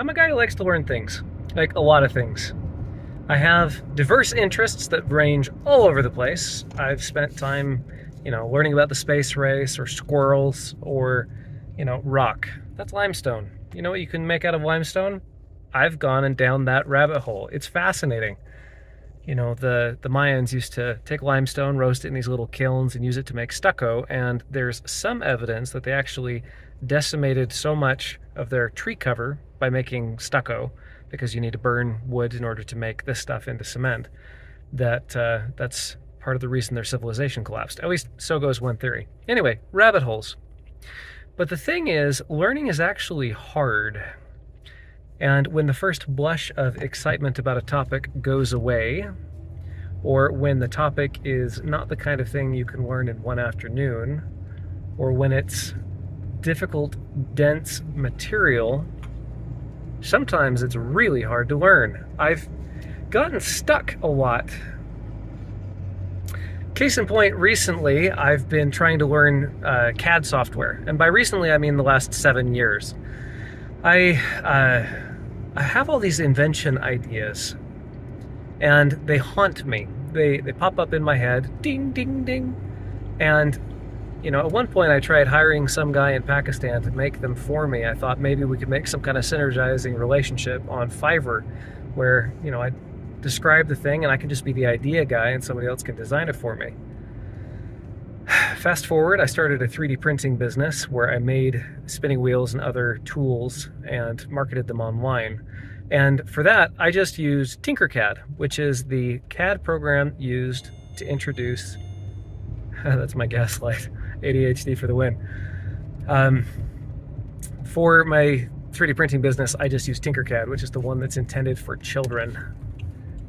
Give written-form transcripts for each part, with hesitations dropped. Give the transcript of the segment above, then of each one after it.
I'm a guy who likes to learn things, like a lot of things. I have diverse interests that range all over the place. I've spent time, learning about the space race or squirrels or, rock. That's limestone. You know what you can make out of limestone? I've gone and down that rabbit hole. It's fascinating. The Mayans used to take limestone, roast it in these little kilns, and use it to make stucco, and there's some evidence that they actually decimated so much of their tree cover by making stucco, because you need to burn wood in order to make this stuff into cement, that's part of the reason their civilization collapsed. At least so goes one theory. Anyway, rabbit holes. But the thing is, learning is actually hard. And when the first blush of excitement about a topic goes away, or when the topic is not the kind of thing you can learn in one afternoon, or when it's difficult, dense material, sometimes it's really hard to learn. I've gotten stuck a lot. Case in point, recently I've been trying to learn CAD software. And by recently, I mean the last 7 years. I have all these invention ideas, and they haunt me. They pop up in my head, ding, ding, ding. And, at one point I tried hiring some guy in Pakistan to make them for me. I thought maybe we could make some kind of synergizing relationship on Fiverr where, I describe the thing and I can just be the idea guy and somebody else can design it for me. Fast forward, I started a 3D printing business where I made spinning wheels and other tools and marketed them online. And for that, I just used Tinkercad, which is the CAD program used to introduce, that's my gaslight, ADHD for the win. For my 3D printing business, I just use Tinkercad, which is the one that's intended for children.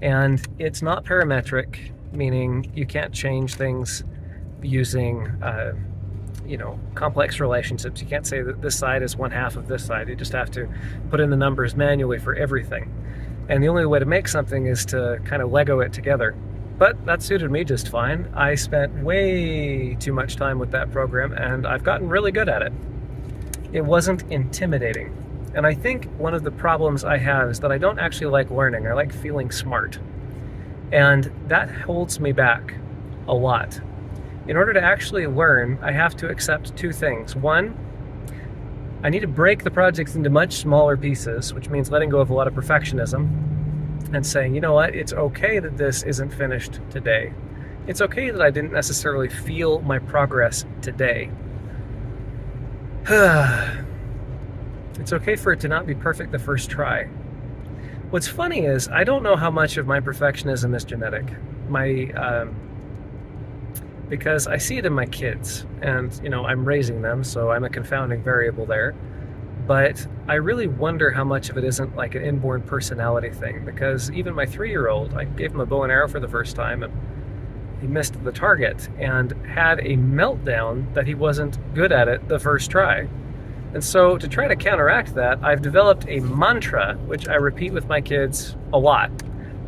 And it's not parametric, meaning you can't change things using complex relationships. You can't say that this side is one half of this side. You just have to put in the numbers manually for everything. And the only way to make something is to kind of Lego it together. But that suited me just fine. I spent way too much time with that program, and I've gotten really good at it. It wasn't intimidating. And I think one of the problems I have is that I don't actually like learning. I like feeling smart. And that holds me back a lot. In order to actually learn, I have to accept two things. One, I need to break the projects into much smaller pieces, which means letting go of a lot of perfectionism and saying, you know what, it's okay that this isn't finished today. It's okay that I didn't necessarily feel my progress today. It's okay for it to not be perfect the first try. What's funny is, I don't know how much of my perfectionism is genetic. Because I see it in my kids, and I'm raising them, so I'm a confounding variable there. But I really wonder how much of it isn't like an inborn personality thing, because even my 3-year-old, I gave him a bow and arrow for the first time, and he missed the target and had a meltdown that he wasn't good at it the first try. And so to try to counteract that, I've developed a mantra, which I repeat with my kids a lot.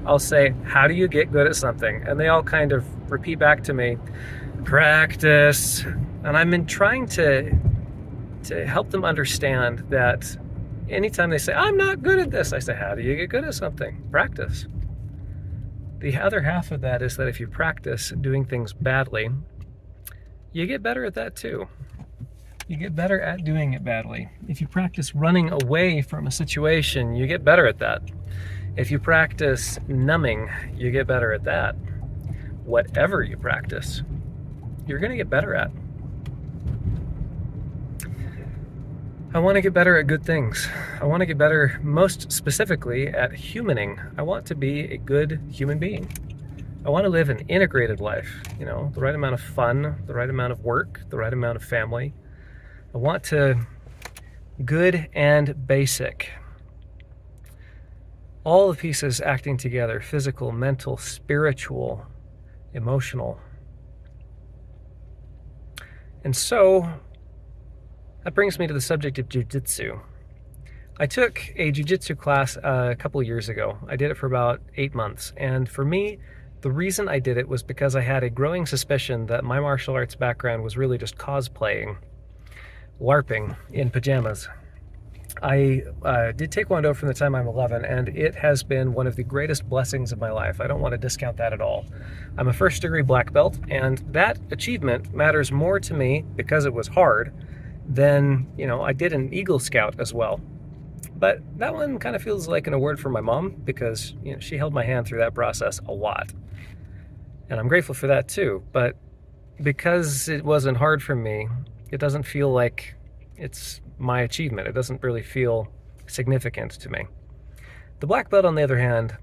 I'll say, how do you get good at something? And they all kind of repeat back to me, practice. And I've been trying to help them understand that anytime they say, I'm not good at this, I say, how do you get good at something? Practice. The other half of that is that if you practice doing things badly, you get better at that too. You get better at doing it badly. If you practice running away from a situation, you get better at that. If you practice numbing, you get better at that. Whatever you practice, you're going to get better at. I want to get better at good things. I want to get better, most specifically, at humaning. I want to be a good human being. I want to live an integrated life, the right amount of fun, the right amount of work, the right amount of family. I want to good and basic. All the pieces acting together, physical, mental, spiritual, emotional. And so, that brings me to the subject of jiu-jitsu. I took a jiu-jitsu class a couple of years ago. I did it for about 8 months. And for me, the reason I did it was because I had a growing suspicion that my martial arts background was really just cosplaying, LARPing in pajamas. I did TaeKwonDo from the time I'm 11, and it has been one of the greatest blessings of my life. I don't want to discount that at all. I'm a first degree black belt, and that achievement matters more to me because it was hard than, I did an Eagle Scout as well. But that one kind of feels like an award from my mom because, she held my hand through that process a lot. And I'm grateful for that too. But because it wasn't hard for me, it doesn't feel like it's my achievement. It doesn't really feel significant to me. The black belt, on the other hand,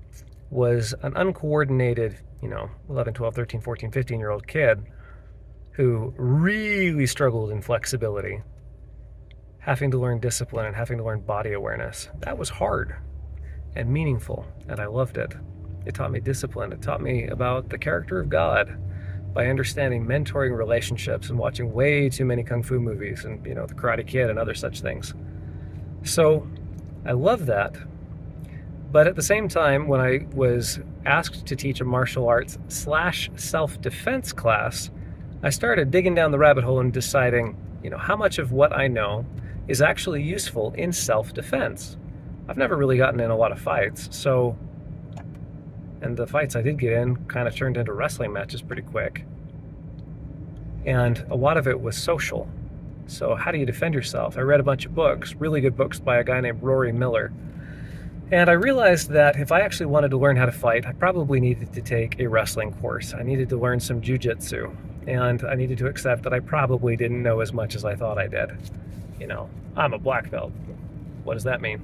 was an uncoordinated, 11, 12, 13, 14, 15-year-old kid who really struggled in flexibility, having to learn discipline and having to learn body awareness. That was hard and meaningful, and I loved it. It taught me discipline. It taught me about the character of God by understanding mentoring relationships and watching way too many kung fu movies and, The Karate Kid and other such things. So I love that. But at the same time, when I was asked to teach a martial arts / self-defense class, I started digging down the rabbit hole and deciding, how much of what I know is actually useful in self-defense. I've never really gotten in a lot of fights, and the fights I did get in kind of turned into wrestling matches pretty quick. And a lot of it was social. So how do you defend yourself? I read a bunch of books, really good books by a guy named Rory Miller. And I realized that if I actually wanted to learn how to fight, I probably needed to take a wrestling course. I needed to learn some jiu-jitsu. And I needed to accept that I probably didn't know as much as I thought I did. I'm a black belt. What does that mean?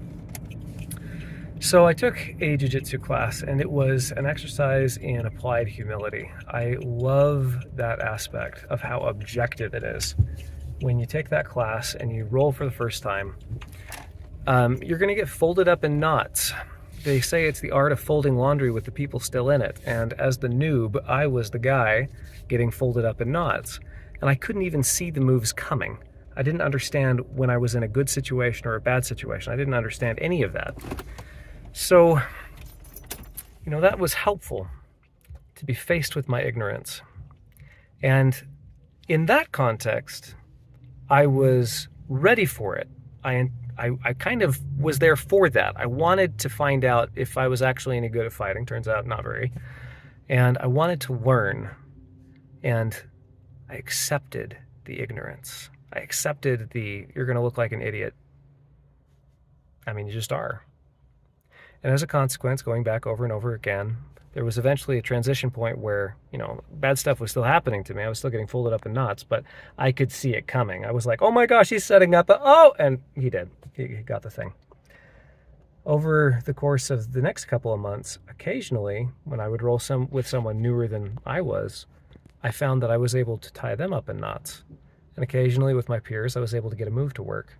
So I took a jiu-jitsu class, and it was an exercise in applied humility. I love that aspect of how objective it is. When you take that class and you roll for the first time, you're going to get folded up in knots. They say it's the art of folding laundry with the people still in it. And as the noob, I was the guy getting folded up in knots. And I couldn't even see the moves coming. I didn't understand when I was in a good situation or a bad situation. I didn't understand any of that. So, that was helpful to be faced with my ignorance. And in that context, I was ready for it. I kind of was there for that. I wanted to find out if I was actually any good at fighting. Turns out not very. And I wanted to learn. And I accepted the ignorance. I accepted you're going to look like an idiot. I mean, you just are. And as a consequence, going back over and over again, there was eventually a transition point where, bad stuff was still happening to me. I was still getting folded up in knots, but I could see it coming. I was like, oh my gosh, he's setting up and he did. He got the thing. Over the course of the next couple of months, occasionally, when I would roll with someone newer than I was, I found that I was able to tie them up in knots. And occasionally with my peers, I was able to get a move to work.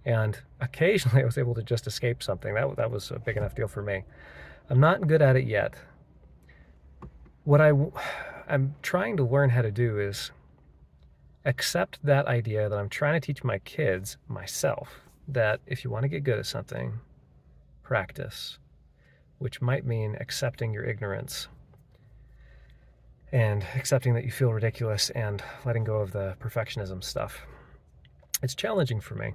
And occasionally I was able to just escape something. That was a big enough deal for me. I'm not good at it yet. What I'm trying to learn how to do is accept that idea that I'm trying to teach my kids, myself, that if you want to get good at something, practice, which might mean accepting your ignorance and accepting that you feel ridiculous and letting go of the perfectionism stuff. It's challenging for me.